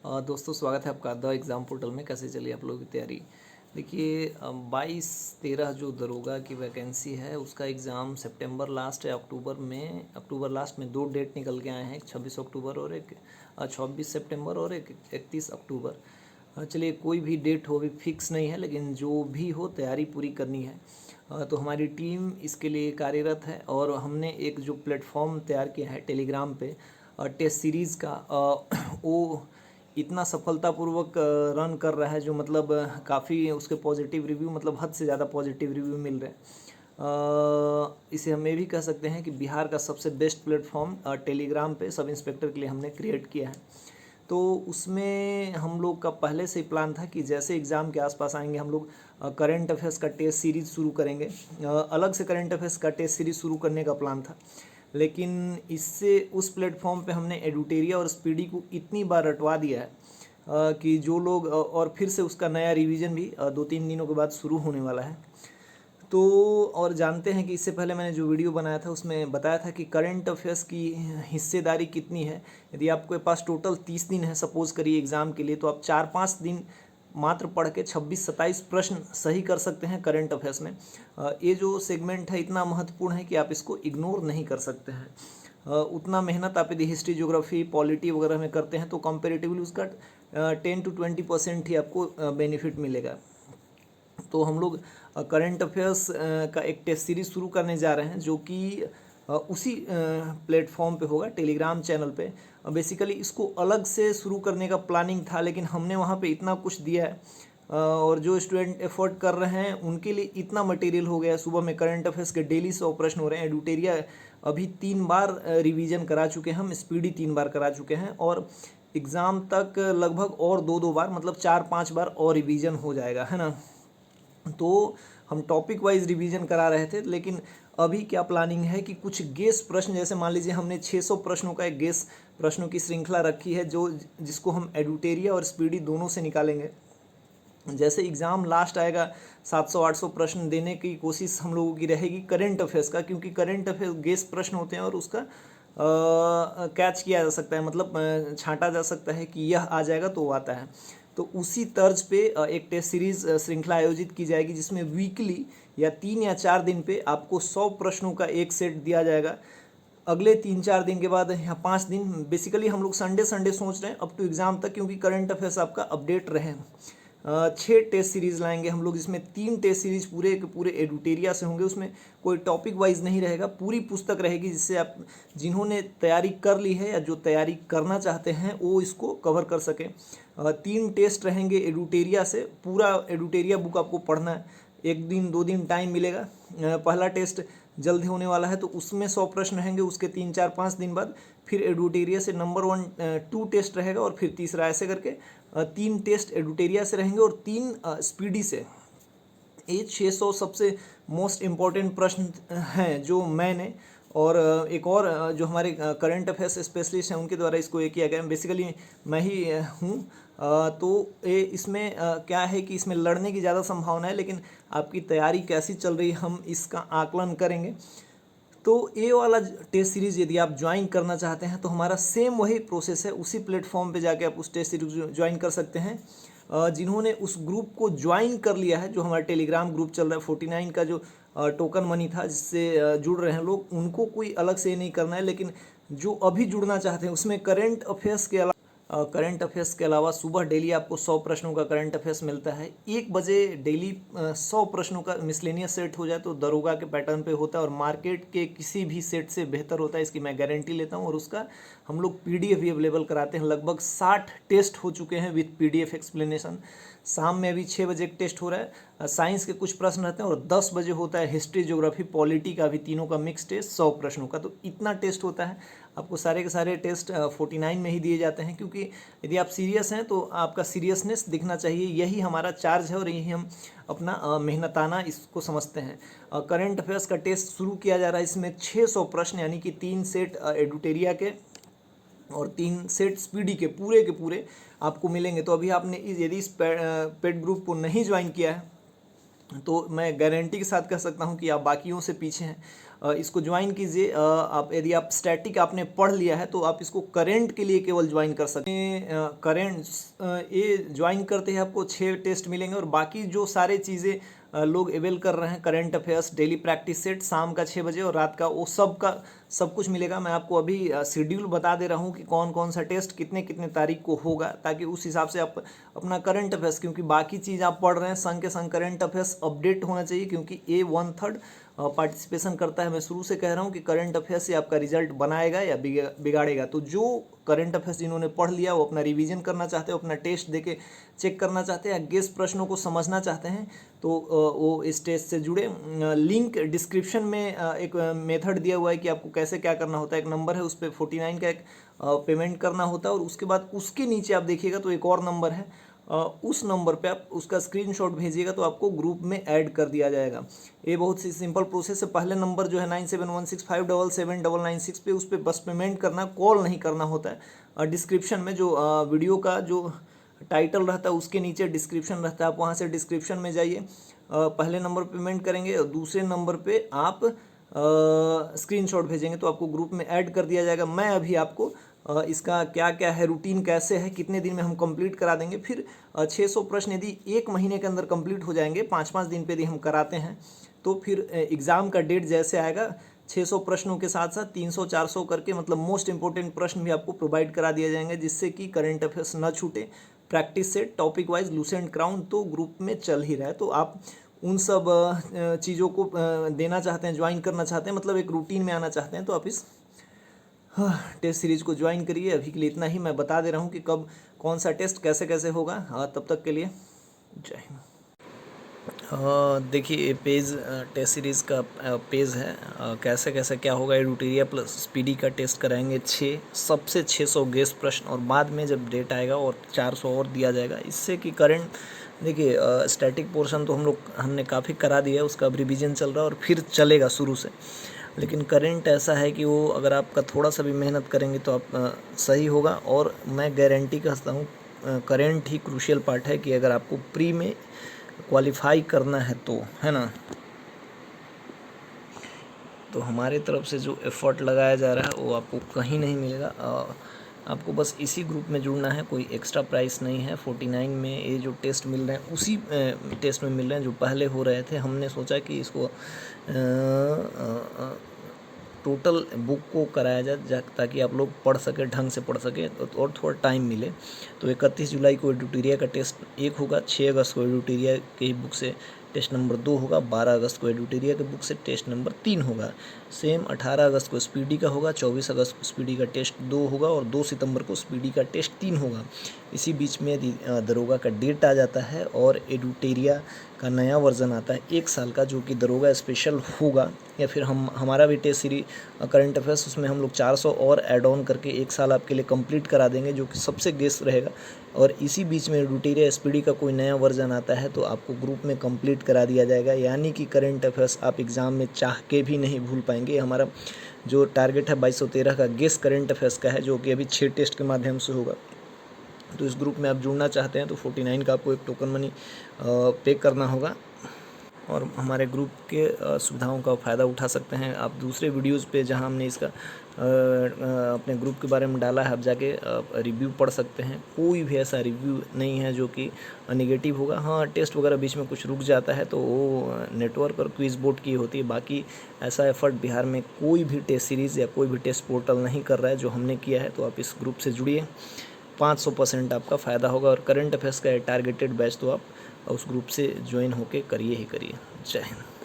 दोस्तों स्वागत है आपका द एग्ज़ाम पोर्टल में। कैसे चली आप लोगों की तैयारी? देखिए 22-13 जो दरोगा की वैकेंसी है उसका एग्ज़ाम सितंबर लास्ट या अक्टूबर लास्ट में 2 डेट निकल के आए हैं, एक 26 अक्टूबर और एक 24 सितंबर और एक 31 अक्टूबर। चलिए कोई भी डेट हो अभी फिक्स नहीं है, लेकिन जो भी हो तैयारी पूरी करनी है। तो हमारी टीम इसके लिए कार्यरत है और हमने एक जो प्लेटफॉर्म तैयार किया है टेलीग्राम पे टेस्ट सीरीज़ का, वो इतना सफलतापूर्वक रन कर रहा है, जो मतलब काफ़ी उसके पॉजिटिव रिव्यू, मतलब हद से ज़्यादा पॉजिटिव रिव्यू मिल रहे हैं। इसे हम ये भी कह सकते हैं कि बिहार का सबसे बेस्ट प्लेटफॉर्म टेलीग्राम पे सब इंस्पेक्टर के लिए हमने क्रिएट किया है। तो उसमें हम लोग का पहले से ही प्लान था कि जैसे एग्ज़ाम के आसपास आएंगे हम लोग करंट अफेयर्स का टेस्ट सीरीज़ शुरू करेंगे। अलग से करंट अफेयर्स का टेस्ट सीरीज़ शुरू करने का प्लान था, लेकिन इससे उस प्लेटफॉर्म पे हमने एडुटेरिया और स्पीडी को इतनी बार रटवा दिया है कि जो लोग और फिर से उसका नया रिवीजन भी 2-3 दिनों के बाद शुरू होने वाला है। तो और जानते हैं कि इससे पहले मैंने जो वीडियो बनाया था उसमें बताया था कि करंट अफेयर्स की हिस्सेदारी कितनी है। यदि आपके पास टोटल 30 दिन है सपोज़ करिए एग्ज़ाम के लिए, तो आप 4-5 दिन मात्र पढ़ के 26-27 प्रश्न सही कर सकते हैं करंट अफेयर्स में। ये जो सेगमेंट है इतना महत्वपूर्ण है कि आप इसको इग्नोर नहीं कर सकते हैं। उतना मेहनत आप यदि हिस्ट्री, ज्योग्राफी, पॉलिटी वगैरह में करते हैं तो कंपेरेटिवली उसका 10-20% ही आपको बेनिफिट मिलेगा। तो हम लोग करंट अफेयर्स का एक टेस्ट सीरीज़ शुरू करने जा रहे हैं, जो कि उसी प्लेटफॉर्म पे होगा, टेलीग्राम चैनल पे। बेसिकली इसको अलग से शुरू करने का प्लानिंग था, लेकिन हमने वहाँ पे इतना कुछ दिया है और जो स्टूडेंट एफर्ट कर रहे हैं उनके लिए इतना मटेरियल हो गया है। सुबह में करंट अफेयर्स के डेली 100 प्रश्न हो रहे हैं। एडुटेरिया अभी 3 बार रिवीजन करा चुके हैं हम, स्पीडी 3 बार करा चुके हैं, और एग्ज़ाम तक लगभग और 2-2 बार, मतलब 4-5 बार और रिवीजन हो जाएगा, है ना। तो हम टॉपिक वाइज रिवीजन करा रहे थे, लेकिन अभी क्या प्लानिंग है कि कुछ गेस प्रश्न, जैसे मान लीजिए हमने 600 प्रश्नों का एक गेस प्रश्नों की श्रृंखला रखी है, जिसको हम एडुटेरिया और स्पीडी दोनों से निकालेंगे। जैसे एग्ज़ाम लास्ट आएगा 700-800 प्रश्न देने की कोशिश हम लोगों की रहेगी करंट अफेयर्स का, क्योंकि करंट अफेयर्स गेस प्रश्न होते हैं और उसका कैच किया जा सकता है, मतलब छांटा जा सकता है कि यह आ जाएगा तो वो आता है। तो उसी तर्ज पे एक टेस्ट सीरीज श्रृंखला आयोजित की जाएगी, जिसमें वीकली या 3 या 4 दिन पे आपको 100 प्रश्नों का एक सेट दिया जाएगा। अगले 3-4 दिन के बाद या 5 दिन, बेसिकली हम लोग संडे सोच रहे हैं अप टू एग्ज़ाम तक, क्योंकि करंट अफेयर्स आपका अपडेट रहे। 6 टेस्ट सीरीज़ लाएंगे हम लोग, जिसमें 3 टेस्ट सीरीज़ पूरे के पूरे एडुटेरिया से होंगे। उसमें कोई टॉपिक वाइज नहीं रहेगा, पूरी पुस्तक रहेगी, जिससे आप जिन्होंने तैयारी कर ली है या जो तैयारी करना चाहते हैं वो इसको कवर कर सकें। 3 टेस्ट रहेंगे एडुटेरिया से, पूरा एडुटेरिया बुक आपको पढ़ना है। 1 दिन 2 दिन टाइम मिलेगा। पहला टेस्ट जल्द होने वाला है, तो उसमें 100 प्रश्न रहेंगे। उसके 3-4-5 दिन बाद फिर एडुटेरिया से नंबर 1 2 टेस्ट रहेगा, और फिर तीसरा, ऐसे करके 3 टेस्ट एडुटेरिया से रहेंगे और 3 स्पीडी से। ये 600 सबसे मोस्ट इम्पॉर्टेंट प्रश्न हैं जो मैंने और एक और जो हमारे करंट अफेयर्स स्पेशलिस्ट हैं उनके द्वारा इसको ये किया गया। बेसिकली मैं ही हूँ। तो ये इसमें क्या है कि इसमें लड़ने की ज़्यादा संभावना है, लेकिन आपकी तैयारी कैसी चल रही है हम इसका आकलन करेंगे। तो ये वाला टेस्ट सीरीज़ यदि आप ज्वाइन करना चाहते हैं तो हमारा सेम वही प्रोसेस है, उसी प्लेटफॉर्म पे जाके आप उस टेस्ट सीरीज ज्वाइन कर सकते हैं। जिन्होंने उस ग्रुप को ज्वाइन कर लिया है, जो हमारा टेलीग्राम ग्रुप चल रहा है 49 का, जो टोकन मनी था जिससे जुड़ रहे हैं लोग, उनको कोई अलग से नहीं करना है। लेकिन जो अभी जुड़ना चाहते हैं उसमें करंट अफेयर्स के अलावा सुबह डेली आपको 100 प्रश्नों का करंट अफेयर्स मिलता है। 1 बजे डेली 100 प्रश्नों का मिसलेनियस सेट हो जाए तो दरोगा के पैटर्न पे होता है, और मार्केट के किसी भी सेट से बेहतर होता है, इसकी मैं गारंटी लेता हूँ। और उसका हम लोग PDF भी अवेलेबल कराते हैं। लगभग 60 टेस्ट हो चुके हैं विथ PDF एक्सप्लेनेशन। शाम में अभी 6 बजे एक टेस्ट हो रहा है, साइंस के कुछ प्रश्न रहते हैं, और 10 बजे होता है हिस्ट्री, ज्योग्राफी, पॉलिटी का भी, तीनों का मिक्स टेस्ट 100 प्रश्नों का। तो इतना टेस्ट होता है। आपको सारे के सारे टेस्ट 49 में ही दिए जाते हैं, क्योंकि यदि आप सीरियस हैं तो आपका सीरियसनेस दिखना चाहिए। यही हमारा चार्ज है और यही हम अपना मेहनताना इसको समझते हैं। करंट अफेयर्स का टेस्ट शुरू किया जा रहा है। इसमें 600 प्रश्न, यानी कि 3 सेट एडुटेरिया के और 3 सेट स्पीडी के पूरे आपको मिलेंगे। तो अभी आपने यदि इस पेड ग्रुप को नहीं ज्वाइन किया है तो मैं गारंटी के साथ कह सकता हूं कि आप बाकियों से पीछे हैं। इसको ज्वाइन कीजिए। आप यदि आप स्टैटिक आपने पढ़ लिया है तो आप इसको करंट के लिए केवल ज्वाइन कर सकते हैं। करंट ये ज्वाइन करते ही आपको 6 टेस्ट मिलेंगे और बाकी जो सारे चीज़ें लोग अवेल कर रहे हैं, current affairs, daily practice set शाम का 6 बजे और रात का, वो सब कुछ मिलेगा। मैं आपको अभी शेड्यूल बता दे रहा हूँ कि कौन कौन सा टेस्ट कितने कितने तारीख को होगा, ताकि उस हिसाब से आप अपना करंट अफेयर्स, क्योंकि बाकी चीज़ आप पढ़ रहे हैं संग के संग करंट अफेयर्स अपडेट होना चाहिए, क्योंकि ये 1/3 पार्टिसिपेशन करता है। मैं शुरू से कह रहा हूँ कि करंट अफेयर्स से आपका रिजल्ट बनाएगा या बिगाड़ेगा। तो जो करंट अफेयर्स जिन्होंने पढ़ लिया वो अपना रिवीजन करना चाहते हैं, अपना टेस्ट देके चेक करना चाहते हैं, गेस प्रश्नों को समझना चाहते हैं, तो वो इस टेस्ट से जुड़े। लिंक डिस्क्रिप्शन में एक मेथड दिया हुआ है कि आपको कैसे क्या करना होता है। एक नंबर है, उस पर 49 का एक पेमेंट करना होता है और उसके बाद उसके नीचे आप देखिएगा तो एक और नंबर है, उस नंबर पे आप उसका स्क्रीनशॉट भेजिएगा तो आपको ग्रुप में ऐड कर दिया जाएगा। ये बहुत सी सिंपल प्रोसेस है। पहले नंबर जो है 9716577996 पे, उस पर बस पेमेंट करना, कॉल नहीं करना होता है। डिस्क्रिप्शन में जो वीडियो का जो टाइटल रहता है उसके नीचे डिस्क्रिप्शन रहता है, आप वहाँ से डिस्क्रिप्शन में जाइए, पहले नंबर पेमेंट करेंगे और दूसरे नंबर पे आप स्क्रीनशॉट भेजेंगे तो आपको ग्रुप में ऐड कर दिया जाएगा। मैं अभी आपको इसका क्या क्या है, रूटीन कैसे है, कितने दिन में हम कंप्लीट करा देंगे, फिर 600 प्रश्न यदि 1 महीने के अंदर कंप्लीट हो जाएंगे, 5-5 दिन पे यदि हम कराते हैं, तो फिर एग्ज़ाम का डेट जैसे आएगा 600 प्रश्नों के साथ साथ 300-400 करके, मतलब मोस्ट इंपॉर्टेंट प्रश्न भी आपको प्रोवाइड करा दिया जाएंगे, जिससे कि करंट अफेयर्स न छूटे। Practice set, topic wise, Lucent crown तो ग्रुप में चल ही रहा है। तो आप उन सब चीज़ों को देना चाहते हैं, ज्वाइन करना चाहते हैं, मतलब एक रूटीन में आना चाहते हैं, तो आप इस टेस्ट सीरीज को ज्वाइन करिए। अभी के लिए इतना ही। मैं बता दे रहा हूँ कि कब कौन सा टेस्ट कैसे कैसे होगा। तब तक के लिए जय हिंद। देखिए पेज टेस्ट सीरीज़ का पेज है, कैसे कैसे क्या होगा। एडुटेरिया प्लस स्पीडी का टेस्ट कराएंगे 600 गेस प्रश्न, और बाद में जब डेट आएगा और 400 और दिया जाएगा, इससे कि करंट, देखिए स्टैटिक पोर्शन तो हमने काफ़ी करा दिया है, उसका अब रिवीजन चल रहा है और फिर चलेगा शुरू से। लेकिन करंट ऐसा है कि वो अगर आपका थोड़ा सा भी मेहनत करेंगे तो आप सही होगा। और मैं गारंटी कहता हूँ करंट ही क्रूशियल पार्ट है कि अगर आपको प्री में क्वालिफाई करना है तो, है ना। तो हमारे तरफ से जो एफर्ट लगाया जा रहा है वो आपको कहीं नहीं मिलेगा। आपको बस इसी ग्रुप में जुड़ना है, कोई एक्स्ट्रा प्राइस नहीं है। 49 में ये जो टेस्ट मिल रहे हैं उसी टेस्ट में मिल रहे हैं जो पहले हो रहे थे। हमने सोचा कि इसको टोटल बुक को कराया जाए ताकि आप लोग पढ़ सके, ढंग से पढ़ सके और थोड़ा टाइम मिले। तो 31 जुलाई को एडुटेरिया का टेस्ट 1 होगा, 6 अगस्त को एडुटेरिया की बुक से टेस्ट नंबर 2 होगा, 12 अगस्त को एडुटेरिया के बुक से टेस्ट नंबर 3 होगा। सेम 18 अगस्त को स्पीडी का होगा, 24 अगस्त को स्पीडी का टेस्ट 2 होगा और 2 सितंबर को स्पीडी का टेस्ट 3 होगा। इसी बीच में यदि दरोगा का डेट आ जाता है और एडुटेरिया का नया वर्जन आता है 1 साल का, जो कि दरोगा स्पेशल होगा, या फिर हमारा भी टेस्ट सीरीज करंट अफेयर्स, उसमें हम लोग 400 और ऐड ऑन करके 1 साल आपके लिए कंप्लीट करा देंगे, जो कि सबसे गेस रहेगा। और इसी बीच में एडुटेरिया एसपीडी का कोई नया वर्जन आता है तो आपको ग्रुप में कंप्लीट करा दिया जाएगा। यानी कि करंट अफेयर्स आप एग्ज़ाम में चाह के भी नहीं भूल पाएंगे। हमारा जो टारगेट है 2213 का गेस करंट अफेयर्स का है, जो कि अभी 6 टेस्ट के माध्यम से होगा। तो इस ग्रुप में आप जुड़ना चाहते हैं तो 49 का आपको एक टोकन मनी पे करना होगा और हमारे ग्रुप के सुविधाओं का फ़ायदा उठा सकते हैं। आप दूसरे वीडियोस पे जहां हमने इसका अपने ग्रुप के बारे में डाला है, आप जाके रिव्यू पढ़ सकते हैं। कोई भी ऐसा रिव्यू नहीं है जो कि नेगेटिव होगा। हाँ, टेस्ट वगैरह बीच में कुछ रुक जाता है तो वो नेटवर्क और क्विज बोर्ड की होती है। बाकी ऐसा एफर्ट बिहार में कोई भी टेस्ट सीरीज़ या कोई भी टेस्ट पोर्टल नहीं कर रहा है जो हमने किया है। तो आप इस ग्रुप से जुड़िए, 500% आपका फ़ायदा होगा। और करंट अफेयर्स का टारगेटेड बैच तो आप उस ग्रुप से ज्वाइन होके करिए ही करिए। जय हिंद।